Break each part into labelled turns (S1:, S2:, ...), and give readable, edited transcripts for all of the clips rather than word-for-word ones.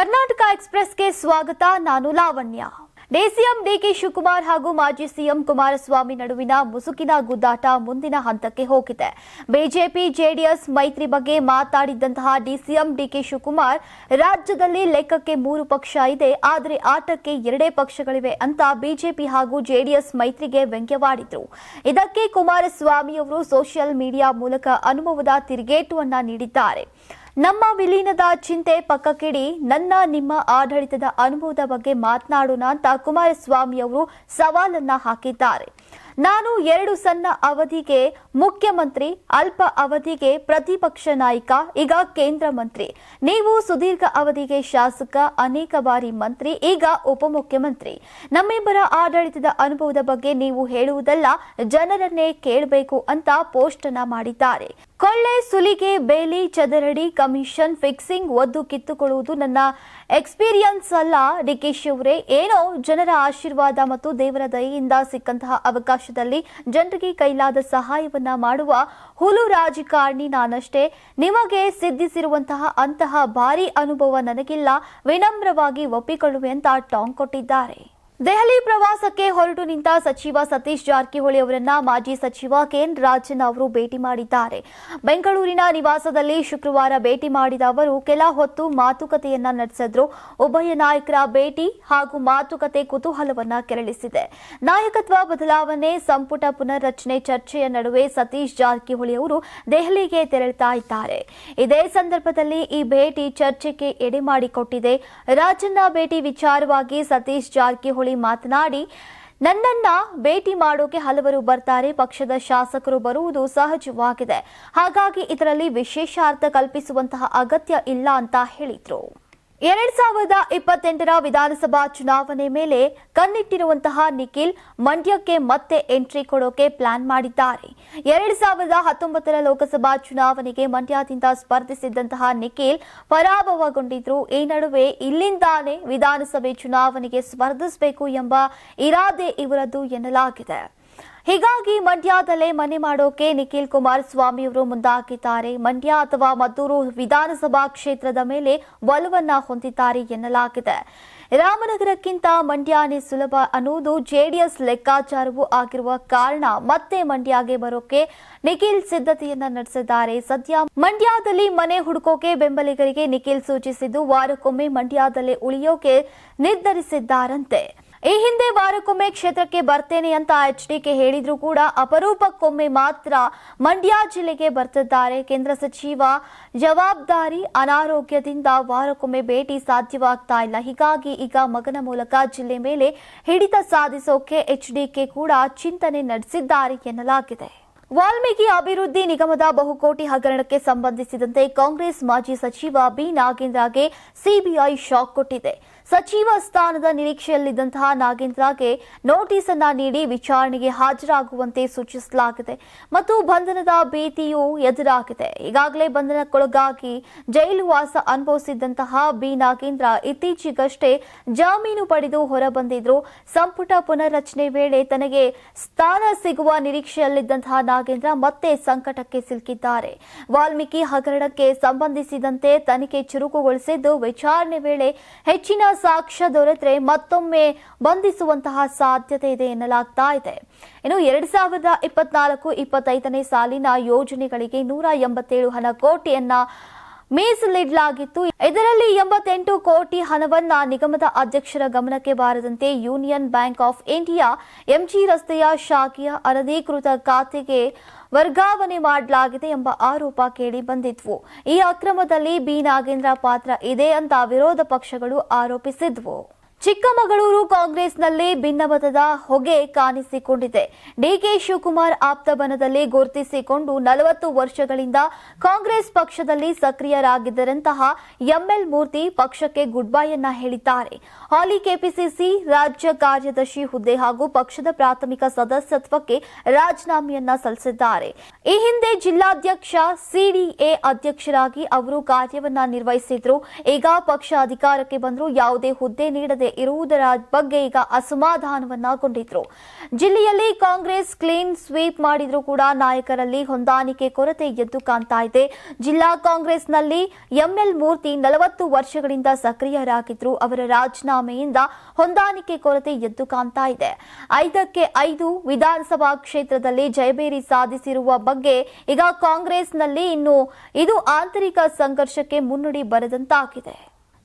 S1: ಕರ್ನಾಟಕ ಎಕ್ಸ್‌ಪ್ರೆಸ್‌ಗೆ ಸ್ವಾಗತ. ನಾನು Lavanya. DCM DK Shivakumar ಹಾಗೂ ಮಾಜಿ ಸಿಎಂ ಕುಮಾರಸ್ವಾಮಿ ನಡುವಿನ ಮುಸುಕಿನ ಗುದ್ದಾಟ ಮುಂದಿನ ಹಂತಕ್ಕೆ ಹೋಗಿದೆ. ಬಿಜೆಪಿ ಜೆಡಿಎಸ್ ಮೈತ್ರಿ ಬಗ್ಗೆ ಮಾತಾಡಿದಂತಹ ಡಿಸಿಎಂ ಡಿಕೆ ಶಿವಕುಮಾರ್, ರಾಜ್ಯದಲ್ಲಿ ಲೆಕ್ಕಕ್ಕೆ 3 ಪಕ್ಷ ಇದೆ, ಆದರೆ ಆಟಕ್ಕೆ 2 ಪಕ್ಷಗಳಿವೆ ಅಂತ ಬಿಜೆಪಿ ಹಾಗೂ ಜೆಡಿಎಸ್ ಮೈತ್ರಿಗೆ ವ್ಯಂಗ್ಯವಾಡಿದ್ರು. ಇದಕ್ಕೆ ಕುಮಾರಸ್ವಾಮಿ ಅವರು ಸೋಷಿಯಲ್ ಮೀಡಿಯಾ ಮೂಲಕ ಅನುಭವದ ತಿರುಗೇಟುವನ್ನ ನೀಡಿದ್ದಾರೆ. ನಮ್ಮ ವಿಲೀನದ ಚಿಂತೆ ಪಕ್ಕಕ್ಕಿಡಿ, ನನ್ನ ನಿಮ್ಮ ಆಡಳಿತದ ಅನುಭವದ ಬಗ್ಗೆ ಮಾತನಾಡೋಣ ಅಂತ ಕುಮಾರಸ್ವಾಮಿ ಅವರು ಸವಾಲನ್ನ ಹಾಕಿದ್ದಾರೆ. ನಾನು 2 ಸಣ್ಣ ಅವಧಿಗೆ ಮುಖ್ಯಮಂತ್ರಿ, ಅಲ್ಪ ಅವಧಿಗೆ ಪ್ರತಿಪಕ್ಷ ನಾಯಕ, ಈಗ ಕೇಂದ್ರ ಮಂತ್ರಿ. ನೀವು ಸುದೀರ್ಘ ಅವಧಿಗೆ ಶಾಸಕ, ಅನೇಕ ಬಾರಿ ಮಂತ್ರಿ, ಈಗ ಉಪಮುಖ್ಯಮಂತ್ರಿ. ನಮ್ಮಿಬ್ಬರ ಆಡಳಿತದ ಅನುಭವದ ಬಗ್ಗೆ ನೀವು ಹೇಳುವುದಲ್ಲ, ಜನರನ್ನೇ ಕೇಳಬೇಕು ಅಂತ ಪೋಸ್ಟ್ ಅನ್ನ ಮಾಡಿದ್ದಾರೆ. ಕೊಳ್ಳೆ ಸುಲಿಗೆ, ಬೇಲಿ, ಚದರಡಿ, ಕಮಿಷನ್, ಫಿಕ್ಸಿಂಗ್, ಒದ್ದು ಕಿತ್ತುಕೊಳ್ಳುವುದು ನನ್ನ ಎಕ್ಸ್ಪೀರಿಯನ್ಸ್ ಅಲ್ಲ ಡಿಕೆಶಿ ಅವರೇ. ಏನೋ ಜನರ ಆಶೀರ್ವಾದ ಮತ್ತು ದೇವರ ದಯೆಯಿಂದ ಸಿಕ್ಕಂತಹ ಅವಕಾಶದಲ್ಲಿ ಜನರಿಗೆ ಕೈಲಾದ ಸಹಾಯವನ್ನ ಮಾಡುವ ಹುಲು ರಾಜಕಾರಣಿ ನಾನಷ್ಟೇ. ನಿಮಗೆ ಸಿದ್ಧಿಸಿರುವಂತಹ ಅಂತಹ ಭಾರಿ ಅನುಭವ ನನಗಿಲ್ಲ, ವಿನಮ್ರವಾಗಿ ಒಪ್ಪಿಕೊಳ್ಳುವೆ ಅಂತ ಟಾಂಗ್ ಕೊಟ್ಟಿದ್ದಾರೆ. ದೆಹಲಿ ಪ್ರವಾಸಕ್ಕೆ ಹೊರಟು ನಿಂತ ಸಚಿವ ಸತೀಶ್ ಜಾರಕಿಹೊಳಿ ಅವರನ್ನ ಮಾಜಿ ಸಚಿವ ಕೆಎನ್ ರಾಜನ್ ಅವರು ಭೇಟಿ ಮಾಡಿದ್ದಾರೆ. ಬೆಂಗಳೂರಿನ ನಿವಾಸದಲ್ಲಿ ಶುಕ್ರವಾರ ಭೇಟಿ ಮಾಡಿದ ಅವರು ಕೆಲ ಹೊತ್ತು ಮಾತುಕತೆಯನ್ನ ನಡೆಸಿದ್ರು. ಉಭಯ ನಾಯಕರ ಭೇಟಿ ಹಾಗೂ ಮಾತುಕತೆ ಕುತೂಹಲವನ್ನ ಕೆರಳಿಸಿದೆ. ನಾಯಕತ್ವ ಬದಲಾವಣೆ, ಸಂಪುಟ ಪುನರ್ರಚನೆ ಚರ್ಚೆಯ ನಡುವೆ ಸತೀಶ್ ಜಾರಕಿಹೊಳಿ ಅವರು ದೆಹಲಿಗೆ ತೆರಳುತ್ತಾ ಇದ್ದಾರೆ. ಇದೇ ಸಂದರ್ಭದಲ್ಲಿ ಈ ಭೇಟಿ ಚರ್ಚೆಗೆ ಎಡೆ ಮಾಡಿಕೊಟ್ಟಿದೆ. ರಾಜನ್ನ ಭೇಟಿ ವಿಚಾರವಾಗಿ ಸತೀಶ್ ಜಾರಕಿಹೊಳಿ ಮಾತನಾಡಿ, ನನ್ನನ್ನ ಭೇಟಿ ಮಾಡೋಕೆ ಹಲವರು ಬರ್ತಾರೆ, ಪಕ್ಷದ ಶಾಸಕರು ಬರುವುದು ಸಹಜವಾಗಿದೆ, ಹಾಗಾಗಿ ಇದರಲ್ಲಿ ವಿಶೇಷ ಅರ್ಥ ಕಲ್ಪಿಸುವಂತಹ ಅಗತ್ಯ ಇಲ್ಲ ಅಂತ ಹೇಳಿದ್ರು. 2028ರ ವಿಧಾನಸಭಾ ಚುನಾವಣೆ ಮೇಲೆ ಕಣ್ಣಿಟ್ಟಿರುವಂತಹ ನಿಖಿಲ್ ಮಂಡ್ಯಕ್ಕೆ ಮತ್ತೆ ಎಂಟ್ರಿ ಕೊಡೋಕೆ ಪ್ಲಾನ್ ಮಾಡಿದ್ದಾರೆ. 2019ರ ಲೋಕಸಭಾ ಚುನಾವಣೆಗೆ ಮಂಡ್ಯದಿಂದ ಸ್ಪರ್ಧಿಸಿದ್ದಂತಹ ನಿಖಿಲ್ ಪರಾಭವಗೊಂಡಿದ್ರು. ಈ ನಡುವೆ ಇಲ್ಲಿಂದಾನೇ ವಿಧಾನಸಭೆ ಚುನಾವಣೆಗೆ ಸ್ಪರ್ಧಿಸಬೇಕು ಎಂಬ ಇರಾದೆ ಇವರದ್ದು ಎನ್ನಲಾಗಿದೆ. ಹೀಗಾಗಿ ಮಂಡ್ಯದಲ್ಲೇ ಮನೆ ಮಾಡೋಕೆ ನಿಖಿಲ್ ಕುಮಾರಸ್ವಾಮಿ ಅವರು ಮುಂದಾಗಿದ್ದಾರೆ. ಮಂಡ್ಯ ಅಥವಾ ಮದ್ದೂರು ವಿಧಾನಸಭಾ ಕ್ಷೇತ್ರದ ಮೇಲೆ ಒಲವನ್ನ ಹೊಂದಿದ್ದಾರೆ ಎನ್ನಲಾಗಿದೆ. ರಾಮನಗರಕ್ಕಿಂತ ಮಂಡ್ಯನೇ ಸುಲಭ ಅನ್ನುವುದು ಜೆಡಿಎಸ್ ಲೆಕ್ಕಾಚಾರವೂ ಆಗಿರುವ ಕಾರಣ ಮತ್ತೆ ಮಂಡ್ಯಗೆ ಬರೋಕೆ ನಿಖಿಲ್ ಸಿದ್ಧತೆಯನ್ನ ನಡೆಸಿದ್ದಾರೆ. ಸದ್ಯ ಮಂಡ್ಯದಲ್ಲಿ ಮನೆ ಹುಡುಕೋಕೆ ಬೆಂಬಲಿಗರಿಗೆ ನಿಖಿಲ್ ಸೂಚಿಸಿದ್ದು, ವಾರಕ್ಕೊಮ್ಮೆ ಮಂಡ್ಯದಲ್ಲೇ ಉಳಿಯೋಕೆ ನಿರ್ಧರಿಸಿದ್ದಾರಂತೆ. ಈ ಹಿಂದೆ ವಾರಕ್ಕೊಮ್ಮೆ ಕ್ಷೇತ್ರಕ್ಕೆ ಬರ್ತೇನೆ ಅಂತ ಎಚ್ಡಿಕೆ ಹೇಳಿದ್ರು ಕೂಡ ಅಪರೂಪಕ್ಕೊಮ್ಮೆ ಮಾತ್ರ ಮಂಡ್ಯ ಜಿಲ್ಲೆಗೆ ಬರ್ತಿದ್ದಾರೆ. ಕೇಂದ್ರ ಸಚಿವ ಜವಾಬ್ದಾರಿ ಅನಾರೋಗ್ಯದಿಂದ ವಾರಕ್ಕೊಮ್ಮೆ ಭೇಟಿ ಸಾಧ್ಯವಾಗ್ತಾ ಇಲ್ಲ. ಹೀಗಾಗಿ ಈಗ ಮಗನ ಮೂಲಕ ಜಿಲ್ಲೆ ಮೇಲೆ ಹಿಡಿತ ಸಾಧಿಸೋಕೆ ಎಚ್ಡಿಕೆ ಕೂಡ ಚಿಂತನೆ ನಡೆಸಿದ್ದಾರೆ ಎನ್ನಲಾಗಿದೆ. ವಾಲ್ಮೀಕಿ ಅಭಿವೃದ್ಧಿ ನಿಗಮದ ಬಹುಕೋಟಿ ಹಗರಣಕ್ಕೆ ಸಂಬಂಧಿಸಿದಂತೆ ಕಾಂಗ್ರೆಸ್ ಮಾಜಿ ಸಚಿವ ಬಿ ನಾಗೇಂದ್ರಗೆ ಸಿಬಿಐ ಶಾಕ್ ಕೊಟ್ಟಿದೆ. ಸಚಿವ ಸ್ಥಾನದ ನಿರೀಕ್ಷೆಯಲ್ಲಿದ್ದಂತಹ ನಾಗೇಂದ್ರಗೆ ನೋಟಿಸ್ ಅನ್ನ ನೀಡಿ ವಿಚಾರಣೆಗೆ ಹಾಜರಾಗುವಂತೆ ಸೂಚಿಸಲಾಗಿದೆ ಮತ್ತು ಬಂಧನದ ಭೀತಿಯೂ ಎದುರಾಗಿದೆ. ಈಗಾಗಲೇ ಬಂಧನಕ್ಕೊಳಗಾಗಿ ಜೈಲು ವಾಸ ಅನುಭವಿಸಿದ್ದಂತಹ ಬಿ ನಾಗೇಂದ್ರ ಇತ್ತೀಚೆಗಷ್ಟೇ ಜಾಮೀನು ಪಡೆದು ಹೊರಬಂದಿದ್ರು. ಸಂಪುಟ ಪುನರ್ರಚನೆ ವೇಳೆ ತನಗೆ ಸ್ಥಾನ ಸಿಗುವ ನಿರೀಕ್ಷೆಯಲ್ಲಿದ್ದಂತಹ ನಾಗೇಂದ್ರ ಮತ್ತೆ ಸಂಕಟಕ್ಕೆ ಸಿಲುಕಿದ್ದಾರೆ. ವಾಲ್ಮೀಕಿ ಹಗರಣಕ್ಕೆ ಸಂಬಂಧಿಸಿದಂತೆ ತನಿಖೆ ಚುರುಕುಗೊಳಿಸಿದ್ದು, ವಿಚಾರಣೆ ವೇಳೆ ಹೆಚ್ಚಿನ ಸಾಕ್ಷ್ಯ ದೊರೆತರೆ ಮತ್ತೊಮ್ಮೆ ಬಂಧಿಸುವಂತಹ ಸಾಧ್ಯತೆ ಇದೆ ಎನ್ನಲಾಗ್ತಾ ಇದೆ. ಇನ್ನು 2024-25ನೇ ಸಾಲಿನ ಯೋಜನೆಗಳಿಗೆ 187 ಕೋಟಿಯನ್ನ ಮೀಸಲಿಡಲಾಗಿತ್ತು. ಇದರಲ್ಲಿ 88 ಕೋಟಿ ಹಣವನ್ನ ನಿಗಮದ ಅಧ್ಯಕ್ಷರ ಗಮನಕ್ಕೆ ಬಾರದಂತೆ Union Bank of India MG ರಸ್ತೆಯ ಶಾಖೆಯ ಅನಧಿಕೃತ ಖಾತೆಗೆ ವರ್ಗಾವಣೆ ಮಾಡಲಾಗಿದೆ ಎಂಬ ಆರೋಪ ಕೇಳಿ ಬಂದಿದ್ವು. ಈ ಅಕ್ರಮದಲ್ಲಿ ಬಿ ನಾಗೇಂದ್ರ ಪಾತ್ರ ಇದೆ ಅಂತ ವಿರೋಧ ಪಕ್ಷಗಳು ಆರೋಪಿಸಿದ್ವು. ಚಿಕ್ಕಮಗಳೂರು ಕಾಂಗ್ರೆಸ್ನಲ್ಲಿ ಭಿನ್ನಮತದ ಹೊಗೆ ಕಾಣಿಸಿಕೊಂಡಿದೆ. ಡಿಕೆ ಶಿವಕುಮಾರ್ ಆಪ್ತಬನದಲ್ಲಿ ಗುರುತಿಸಿಕೊಂಡು 40 ವರ್ಷಗಳಿಂದ ಕಾಂಗ್ರೆಸ್ ಪಕ್ಷದಲ್ಲಿ ಸಕ್ರಿಯರಾಗಿದ್ದರಂತಹ ಎಂಎಲ್ ಮೂರ್ತಿ ಪಕ್ಷಕ್ಕೆ ಗುಡ್ ಬೈ ಅನ್ನ ಹೇಳಿದ್ದಾರೆ. ಹಾಲಿ ಕೆಪಿಸಿಸಿ ರಾಜ್ಯ ಕಾರ್ಯದರ್ಶಿ ಹುದ್ದೆ ಹಾಗೂ ಪಕ್ಷದ ಪ್ರಾಥಮಿಕ ಸದಸ್ಯತ್ವಕ್ಕೆ ರಾಜೀನಾಮೆಯನ್ನ ಸಲ್ಲಿಸಿದ್ದಾರೆ. ಈ ಹಿಂದೆ ಜಿಲ್ಲಾಧ್ಯಕ್ಷ ಸಿಡಿಎ ಅಧ್ಯಕ್ಷರಾಗಿ ಅವರು ಕಾರ್ಯವನ್ನ ನಿರ್ವಹಿಸಿದ್ರು. ಈಗ ಪಕ್ಷ ಅಧಿಕಾರಕ್ಕೆ ಬಂದರೂ ಯಾವುದೇ ಹುದ್ದೆ ನೀಡದೆ ಇರುವುದರ ಬಗ್ಗೆ ಈಗ ಅಸಮಾಧಾನವನ್ನಗೊಂಡಿದ್ರು. ಜಿಲ್ಲೆಯಲ್ಲಿ ಕಾಂಗ್ರೆಸ್ ಕ್ಲೀನ್ ಸ್ವೀಪ್ ಮಾಡಿದ್ರೂ ಕೂಡ ನಾಯಕರಲ್ಲಿ ಹೊಂದಾಣಿಕೆ ಕೊರತೆ ಎದ್ದು ಕಾಣ್ತಾ ಇದೆ. ಜಿಲ್ಲಾ ಕಾಂಗ್ರೆಸ್ನಲ್ಲಿ ಎಂಎಲ್ ಮೂರ್ತಿ 40 ವರ್ಷಗಳಿಂದ ಸಕ್ರಿಯರಾಗಿದ್ರು. ಅವರ ರಾಜೀನಾಮೆಯಿಂದ ಹೊಂದಾಣಿಕೆ ಕೊರತೆ ಎದ್ದು ಕಾಣ್ತಾ ಇದೆ. 5ಕ್ಕೆ 5 ವಿಧಾನಸಭಾ ಕ್ಷೇತ್ರದಲ್ಲಿ ಜಯಬೇರಿ ಸಾಧಿಸಿರುವ ಬಗ್ಗೆ ಈಗ ಕಾಂಗ್ರೆಸ್ನಲ್ಲಿ ಇದು ಆಂತರಿಕ ಸಂಘರ್ಷಕ್ಕೆ ಮುನ್ನುಡಿ ಬರೆದಂತಾಗಿದೆ.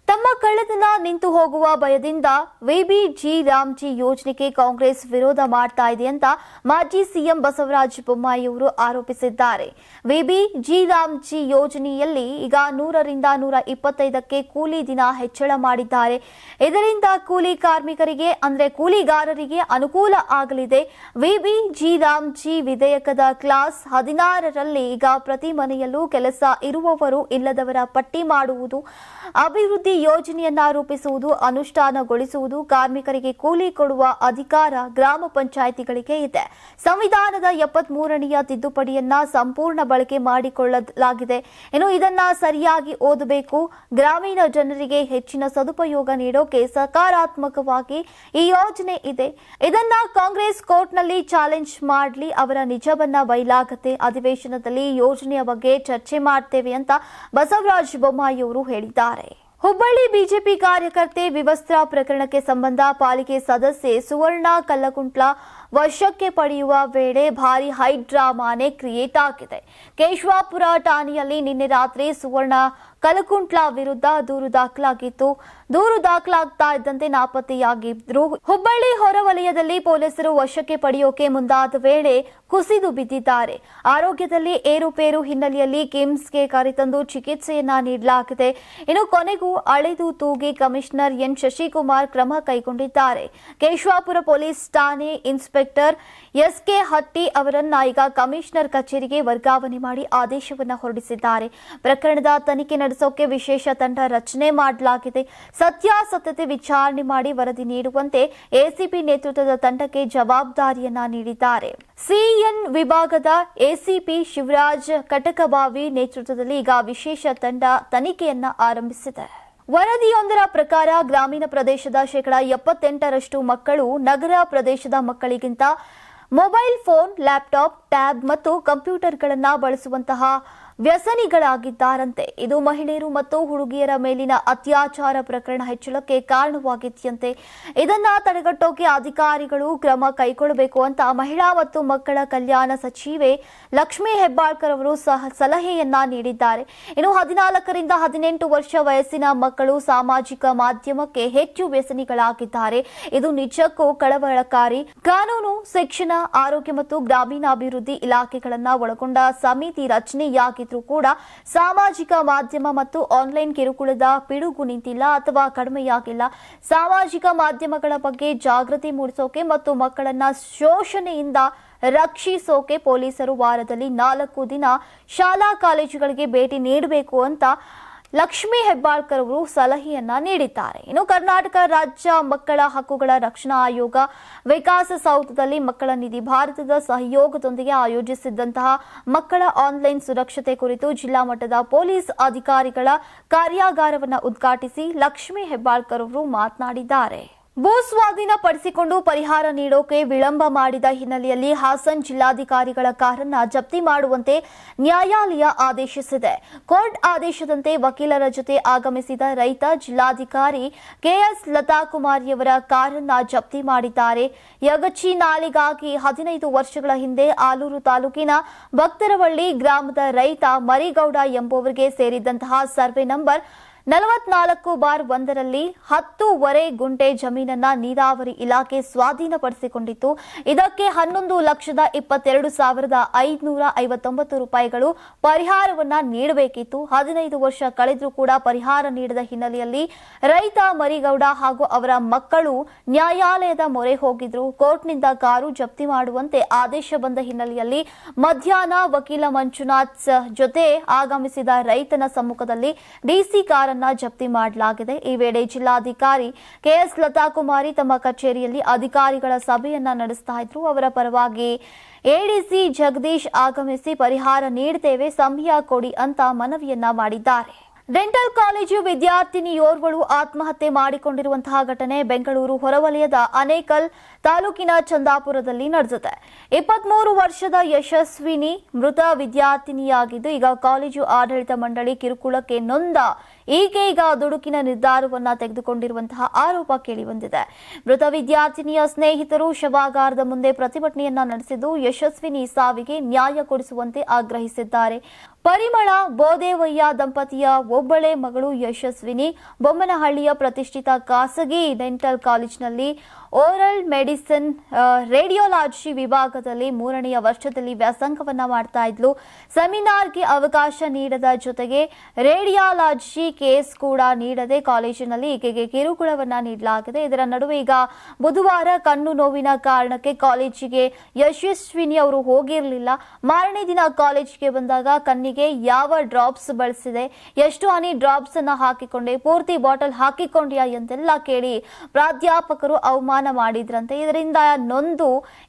S1: ತಮ್ಮ ಕಳ್ಳತನ ನಿಂತು ಹೋಗುವ ಭಯದಿಂದ ವಿಬಿಜಿ ರಾಮ್ಜಿ ಯೋಜನೆಗೆ ಕಾಂಗ್ರೆಸ್ ವಿರೋಧ ಮಾಡ್ತಾ ಇದೆ ಅಂತ ಮಾಜಿ ಸಿಎಂ ಬಸವರಾಜ ಬೊಮ್ಮಾಯಿ ಅವರು ಆರೋಪಿಸಿದ್ದಾರೆ. ವಿಬಿಜಿ ರಾಮ್ಜಿ ಯೋಜನೆಯಲ್ಲಿ ಈಗ 100ರಿಂದ 125ಕ್ಕೆ ಕೂಲಿ ದಿನ ಹೆಚ್ಚಳ ಮಾಡಿದ್ದಾರೆ. ಇದರಿಂದ ಕೂಲಿ ಕಾರ್ಮಿಕರಿಗೆ ಅಂದ್ರೆ ಕೂಲಿಗಾರರಿಗೆ ಅನುಕೂಲ ಆಗಲಿದೆ. ವಿಬಿಜಿ ರಾಮ್ಜಿ ವಿಧೇಯಕದ ಕ್ಲಾಸ್ 16ರಲ್ಲಿ ಈಗ ಪ್ರತಿ ಮನೆಯಲ್ಲೂ ಕೆಲಸ ಇರುವವರು ಇಲ್ಲದವರ ಪಟ್ಟಿ ಮಾಡುವುದು, ಅಭಿವೃದ್ಧಿ ಯೋಜನೆಯನ್ನ ರೂಪಿಸುವುದು, ಅನುಷ್ಠಾನಗೊಳಿಸುವುದು, ಕಾರ್ಮಿಕರಿಗೆ ಕೂಲಿ ಕೊಡುವ ಅಧಿಕಾರ ಗ್ರಾಮ ಪಂಚಾಯಿತಿಗಳಿಗೆ ಇದೆ. ಸಂವಿಧಾನದ 73ನೇ ತಿದ್ದುಪಡಿಯನ್ನ ಸಂಪೂರ್ಣ ಬಳಕೆ ಮಾಡಿಕೊಳ್ಳಲಾಗಿದೆ. ಇದನ್ನ ಸರಿಯಾಗಿ ಓದಬೇಕು. ಗ್ರಾಮೀಣ ಜನರಿಗೆ ಹೆಚ್ಚಿನ ಸದುಪಯೋಗ ನೀಡೋಕೆ ಸಕಾರಾತ್ಮಕವಾಗಿ ಈ ಯೋಜನೆ ಇದೆ. ಇದನ್ನ ಕಾಂಗ್ರೆಸ್ ಕೋರ್ಟ್ನಲ್ಲಿ ಚಾಲೆಂಜ್ ಮಾಡಲಿ, ಅವರ ನಿಜವನ್ನ ಬಯಲಾಗತ್ತೆ. ಅಧಿವೇಶನದಲ್ಲಿ ಯೋಜನೆಯ ಬಗ್ಗೆ ಚರ್ಚೆ ಮಾಡ್ತೇವೆ ಅಂತ ಬಸವರಾಜ ಬೊಮ್ಮಾಯಿ ಅವರು ಹೇಳಿದ್ದಾರೆ. ಹುಬ್ಬಳ್ಳಿ ಬಿಜೆಪಿ ಕಾರ್ಯಕರ್ತೆ ವಿವಸ್ತ್ರ ಪ್ರಕರಣಕ್ಕೆ ಸಂಬಂಧ ಪಾಲಿಕೆ ಸದಸ್ಯೆ ಸುವರ್ಣ ಕಲ್ಲಕುಂಟ್ಲ ವಶಕ್ಕೆ ಪಡೆಯುವ ವೇಳೆ ಭಾರಿ ಹೈ ಡ್ರಾಮಾನೇ ಕ್ರಿಯೇಟ್ ಆಗಿದೆ. ಕೇಶವಾಪುರ ಠಾಣೆಯಲ್ಲಿ ನಿನ್ನೆ ರಾತ್ರಿ ಸುವರ್ಣ ಕಲಕುಂಟ್ಲ ವಿರುದ್ಧ ದೂರು ದಾಖಲಾಗಿತ್ತು. ದೂರು ದಾಖಲಾಗ್ತಾ ಇದ್ದಂತೆ ನಾಪತ್ತೆಯಾಗಿದ್ರು. ಹುಬ್ಬಳ್ಳಿ ಹೊರವಲಯದಲ್ಲಿ ಪೊಲೀಸರು ವಶಕ್ಕೆ ಪಡೆಯೋಕೆ ಮುಂದಾದ ವೇಳೆ ಕುಸಿದು ಬಿದ್ದಿದ್ದಾರೆ. ಆರೋಗ್ಯದಲ್ಲಿ ಏರುಪೇರು ಹಿನ್ನೆಲೆಯಲ್ಲಿ ಕಿಮ್ಸ್ಗೆ ಕರೆತಂದು ಚಿಕಿತ್ಸೆಯನ್ನ ನೀಡಲಾಗಿದೆ. ಕೊನೆಗೂ ಅಳೆದು ತೂಗಿ ಕಮಿಷನರ್ ಎನ್ ಶಶಿಕುಮಾರ್ ಕ್ರಮ ಕೈಗೊಂಡಿದ್ದಾರೆ. ಕೇಶವಾಪುರ ಪೊಲೀಸ್ ಠಾಣೆ ಇನ್ಸ್ಪೆಕ್ಟರ್ ಎಸ್ಕೆ ಹಟ್ಟಿ ಅವರನ್ನ ಈಗ ಕಮಿಷನರ್ ಕಚೇರಿಗೆ ವರ್ಗಾವಣೆ ಮಾಡಿ ಆದೇಶವನ್ನ ಹೊರಡಿಸಿದ್ದಾರೆ. ಪ್ರಕರಣದ ತನಿಖೆ ನಡೆಸೋಕೆ ವಿಶೇಷ ತಂಡ ರಚನೆ ಮಾಡಲಾಗಿದೆ. ಸತ್ಯಾಸತ್ಯತೆ ವಿಚಾರಣೆ ಮಾಡಿ ವರದಿ ನೀಡುವಂತೆ ಎಸಿಪಿ ನೇತೃತ್ವದ ತಂಡಕ್ಕೆ ಜವಾಬ್ದಾರಿಯನ್ನ ನೀಡಿದ್ದಾರೆ. ಸಿಎನ್ ವಿಭಾಗದ ಎಸಿಪಿ ಶಿವರಾಜ್ ಕಟಕಬಾವಿ ನೇತೃತ್ವದಲ್ಲಿ ಈಗ ವಿಶೇಷ ತಂಡ ತನಿಖೆಯನ್ನ ಆರಂಭಿಸಿದೆ. ವರದಿಯೊಂದರ ಪ್ರಕಾರ ಗ್ರಾಮೀಣ ಪ್ರದೇಶದ 78% ಮಕ್ಕಳು ನಗರ ಪ್ರದೇಶದ ಮಕ್ಕಳಿಗಿಂತ ಮೊಬೈಲ್ ಫೋನ್, ಲ್ಯಾಪ್ಟಾಪ್, ಟ್ಯಾಬ್ ಮತ್ತು ಕಂಪ್ಯೂಟರ್ಗಳನ್ನು ಬಳಸುವಂತಹ ವ್ಯಸನಿಗಳಾಗಿದ್ದಾರಂತೆ. ಇದು ಮಹಿಳೆಯರು ಮತ್ತು ಹುಡುಗಿಯರ ಮೇಲಿನ ಅತ್ಯಾಚಾರ ಪ್ರಕರಣ ಹೆಚ್ಚಳಕ್ಕೆ ಕಾರಣವಾಗಿದೆಯಂತೆ. ಇದನ್ನ ತಡೆಗಟ್ಟೋಕೆ ಅಧಿಕಾರಿಗಳು ಕ್ರಮ ಕೈಗೊಳ್ಳಬೇಕು ಅಂತ ಮಹಿಳಾ ಮತ್ತು ಮಕ್ಕಳ ಕಲ್ಯಾಣ ಸಚಿವೆ ಲಕ್ಷ್ಮೀ ಹೆಬ್ಬಾಳ್ಕರ್ ಅವರು ಸಲಹೆಯನ್ನ ನೀಡಿದ್ದಾರೆ. 14ರಿಂದ 18 ವರ್ಷ ವಯಸ್ಸಿನ ಮಕ್ಕಳು ಸಾಮಾಜಿಕ ಮಾಧ್ಯಮಕ್ಕೆ ಹೆಚ್ಚು ವ್ಯಸನಿಗಳಾಗಿದ್ದಾರೆ. ಇದು ನಿಜಕ್ಕೂ ಕಳವಳಕಾರಿ. ಕಾನೂನು, ಶಿಕ್ಷಣ, ಆರೋಗ್ಯ ಮತ್ತು ಗ್ರಾಮೀಣಾಭಿವೃದ್ಧಿ ಇಲಾಖೆಗಳನ್ನ ಒಳಗೊಂಡ ಸಮಿತಿ ರಚನೆಯಾಗಿದೆ. ಕೂಡ ಸಾಮಾಜಿಕ ಮಾಧ್ಯಮ ಮತ್ತು ಆನ್ಲೈನ್ ಕಿರುಕುಳದ ಪಿಡುಗು ನಿಂತಿಲ್ಲ ಅಥವಾ ಕಡಿಮೆಯಾಗಿಲ್ಲ. ಸಾಮಾಜಿಕ ಮಾಧ್ಯಮಗಳ ಬಗ್ಗೆ ಜಾಗೃತಿ ಮೂಡಿಸೋಕೆ ಮತ್ತು ಮಕ್ಕಳನ್ನ ಶೋಷಣೆಯಿಂದ ರಕ್ಷಿಸೋಕೆ ಪೊಲೀಸರು ವಾರದಲ್ಲಿ 4 ದಿನ ಶಾಲಾ ಕಾಲೇಜುಗಳಿಗೆ ಭೇಟಿ ನೀಡಬೇಕು ಅಂತ ಲಕ್ಷ್ಮೀ ಹೆಬ್ಬಾಳ್ಕರ್ ಅವರು ಸಲಹೆಯನ್ನ ನೀಡಿದ್ದಾರೆ. ಕರ್ನಾಟಕ ರಾಜ್ಯ ಮಕ್ಕಳ ಹಕ್ಕುಗಳ ರಕ್ಷಣಾ ಆಯೋಗ ವಿಕಾಸಸೌಧದಲ್ಲಿ ಮಕ್ಕಳ ನಿಧಿ ಭಾರತದ ಸಹಯೋಗದೊಂದಿಗೆ ಆಯೋಜಿಸಿದ್ದಂತಹ ಮಕ್ಕಳ ಆನ್ಲೈನ್ ಸುರಕ್ಷತೆ ಕುರಿತು ಜಿಲ್ಲಾ ಮಟ್ಟದ ಪೊಲೀಸ್ ಅಧಿಕಾರಿಗಳ ಕಾರ್ಯಾಗಾರವನ್ನು ಉದ್ಘಾಟಿಸಿ ಲಕ್ಷ್ಮೀ ಹೆಬ್ಬಾಳ್ಕರ್ ಅವರು ಮಾತನಾಡಿದ್ದಾರೆ. ಭೂ ಸ್ವಾಧೀನ ಪಡಿಸಿಕೊಂಡು ಪರಿಹಾರ ನೀಡೋಕೆ ವಿಳಂಬ ಮಾಡಿದ ಹಿನ್ನೆಲೆಯಲ್ಲಿ ಹಾಸನ್ ಜಿಲ್ಲಾಧಿಕಾರಿಗಳ ಕಾರನ್ನ ಜಪ್ತಿ ಮಾಡುವಂತೆ ನ್ಯಾಯಾಲಯ ಆದೇಶಿಸಿದೆ. ಕೋರ್ಟ್ ಆದೇಶದಂತೆ ವಕೀಲರ ಜೊತೆ ಆಗಮಿಸಿದ ರೈತ ಜಿಲ್ಲಾಧಿಕಾರಿ ಕೆಎಸ್ ಲತಾಕುಮಾರಿಯವರ ಕಾರನ್ನ ಜಪ್ತಿ ಮಾಡಿದ್ದಾರೆ. ಯಗಚಿ ನಾಲೆಗಾಗಿ 15 ವರ್ಷಗಳ ಹಿಂದೆ ಆಲೂರು ತಾಲೂಕಿನ ಭಕ್ತರವಳ್ಳಿ ಗ್ರಾಮದ ರೈತ ಮರಿಗೌಡ ಎಂಬುವರಿಗೆ ಸೇರಿದಂತಹ ಸರ್ವೆ ನಂಬರ್ 44/1ರಲ್ಲಿ 10.5 ಗುಂಟೆ ಜಮೀನನ್ನ ನೀರಾವರಿ ಇಲಾಖೆ ಸ್ವಾಧೀನಪಡಿಸಿಕೊಂಡಿತ್ತು. ಇದಕ್ಕೆ 11,22,559 ರೂಪಾಯಿಗಳು ಪರಿಹಾರವನ್ನ ನೀಡಬೇಕಿತ್ತು. 15 ವರ್ಷ ಕಳೆದರೂ ಕೂಡ ಪರಿಹಾರ ನೀಡದ ಹಿನ್ನೆಲೆಯಲ್ಲಿ ರೈತ ಮರಿಗೌಡ ಹಾಗೂ ಅವರ ಮಕ್ಕಳು ನ್ಯಾಯಾಲಯದ ಮೊರೆ ಹೋಗಿದ್ರು. ಕೋರ್ಟ್ನಿಂದ ಕಾರು ಜಪ್ತಿ ಮಾಡುವಂತೆ ಆದೇಶ ಬಂದ ಹಿನ್ನೆಲೆಯಲ್ಲಿ ಮಧ್ಯಾಹ್ನ ವಕೀಲ ಮಂಜುನಾಥ್ ಜೊತೆ ಆಗಮಿಸಿದ ರೈತನ ಸಮ್ಮುಖದಲ್ಲಿ ಡಿಸಿ ಕಾರನ್ನ ಜಪ್ತಿ ಮಾಡಲಾಗಿದೆ. ಈ ವೇಳೆ ಜಿಲ್ಲಾಧಿಕಾರಿ ಕೆಎಸ್ ಲತಾಕುಮಾರಿ ತಮ್ಮ ಕಚೇರಿಯಲ್ಲಿ ಅಧಿಕಾರಿಗಳ ಸಭೆಯನ್ನ ನಡೆಸ್ತಾ ಇದ್ರು. ಅವರ ಪರವಾಗಿ ಎಡಿಸಿ ಜಗದೀಶ್ ಆಗಮಿಸಿ ಪರಿಹಾರ ನೀಡುತ್ತೇವೆ, ಸಮಯ ಕೊಡಿ ಅಂತ ಮನವಿಯನ್ನ ಮಾಡಿದ್ದಾರೆ. ಡೆಂಟಲ್ ಕಾಲೇಜು ವಿದ್ಯಾರ್ಥಿನಿಯೋರ್ವಳು ಆತ್ಮಹತ್ಯೆ ಮಾಡಿಕೊಂಡಿರುವಂತಹ ಘಟನೆ ಬೆಂಗಳೂರು ಹೊರವಲಯದ ಆನೇಕಲ್ ತಾಲೂಕಿನ ಚಂದಾಪುರದಲ್ಲಿ ನಡೆದಿದೆ. 23 ವರ್ಷದ ಯಶಸ್ವಿನಿ ಮೃತ ವಿದ್ಯಾರ್ಥಿನಿಯಾಗಿದ್ದು, ಈಗ ಕಾಲೇಜು ಆಡಳಿತ ಮಂಡಳಿ ಕಿರುಕುಳಕ್ಕೆ ನೊಂದ ಈಕೆ ಈಗ ದುಡುಕಿನ ನಿರ್ಧಾರವನ್ನ ತೆಗೆದುಕೊಂಡಿರುವಂತಹ ಆರೋಪ ಕೇಳಿಬಂದಿದೆ. ಮೃತ ವಿದ್ಯಾರ್ಥಿನಿಯ ಸ್ನೇಹಿತರು ಶವಾಗಾರದ ಮುಂದೆ ಪ್ರತಿಭಟನೆಯನ್ನ ನಡೆಸಿದ್ದು, ಯಶಸ್ವಿನಿ ಸಾವಿಗೆ ನ್ಯಾಯ ಕೊಡಿಸುವಂತೆ ಆಗ್ರಹಿಸಿದ್ದಾರೆ. ಪರಿಮಳ ಬೋದೇವಯ್ಯ ದಂಪತಿಯ ಒಬ್ಬಳೇ ಮಗಳು ಯಶಸ್ವಿನಿ ಬೊಮ್ಮನಹಳ್ಳಿಯ ಪ್ರತಿಷ್ಠಿತ ಖಾಸಗಿ ಡೆಂಟಲ್ ಕಾಲೇಜಿನಲ್ಲಿ ಓರಲ್ ಮೆಡಿಸಿನ್ ರೇಡಿಯೋಲಾಜಿ ವಿಭಾಗದಲ್ಲಿ 3ನೇ ವರ್ಷದಲ್ಲಿ ವ್ಯಾಸಂಗವನ್ನ ಮಾಡ್ತಾ ಇದ್ಲು. ಸೆಮಿನಾರ್ಗೆ ಅವಕಾಶ ನೀಡದ ಜೊತೆಗೆ ರೇಡಿಯಾಲಜಿ ಕೇಸ್ ಕೂಡ ನೀಡದೆ ಕಾಲೇಜಿನಲ್ಲಿ ಈಕೆಗೆ ಕಿರುಕುಳವನ್ನ ನೀಡಲಾಗಿದೆ. ಇದರ ನಡುವೆ ಈಗ ಬುಧವಾರ ಕಣ್ಣು ನೋವಿನ ಕಾರಣಕ್ಕೆ ಕಾಲೇಜಿಗೆ ಯಶಸ್ವಿನಿ ಅವರು ಹೋಗಿರಲಿಲ್ಲ. ಮಾರನೇ ದಿನ ಕಾಲೇಜಿಗೆ ಬಂದಾಗ ಕಣ್ಣಿಗೆ ಯಾವ ಡ್ರಾಪ್ಸ್ ಬಳಸಿದೆ, ಎಷ್ಟು ಹನಿ ಡ್ರಾಪ್ಸ್ ಅನ್ನ ಹಾಕಿಕೊಂಡೆ, ಪೂರ್ತಿ ಬಾಟಲ್ ಹಾಕಿಕೊಂಡ್ಯಾ ಎಂತೆಲ್ಲ ಕೇಳಿ ಪ್ರಾಧ್ಯಾಪಕರು ಅವಮಾನ ಮಾಡಿದ್ರಂತೆ. ಇದರಿಂದ ನೊಂದು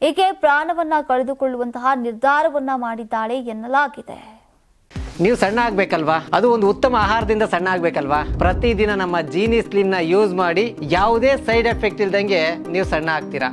S1: ಈಕೆ ಪ್ರಾಣವನ್ನ ಕಳೆದುಕೊಳ್ಳುವಂತಹ ನಿರ್ಧಾರವನ್ನ ಮಾಡಿದ್ದಾಳೆ ಎನ್ನಲಾಗಿದೆ.
S2: ನೀವು ಸಣ್ಣ ಆಗ್ಬೇಕಲ್ವಾ? ಅದು ಒಂದು ಉತ್ತಮ ಆಹಾರದಿಂದ ಸಣ್ಣ ಆಗ್ಬೇಕಲ್ವಾ? ಪ್ರತಿದಿನ ನಮ್ಮ ಜೀನಿ ಸ್ಲಿಮ್ ನ ಯೂಸ್ ಮಾಡಿ ಯಾವುದೇ ಸೈಡ್ ಎಫೆಕ್ಟ್ ಇಲ್ದಂಗೆ ನೀವು ಸಣ್ಣ ಆಗ್ತೀರಾ.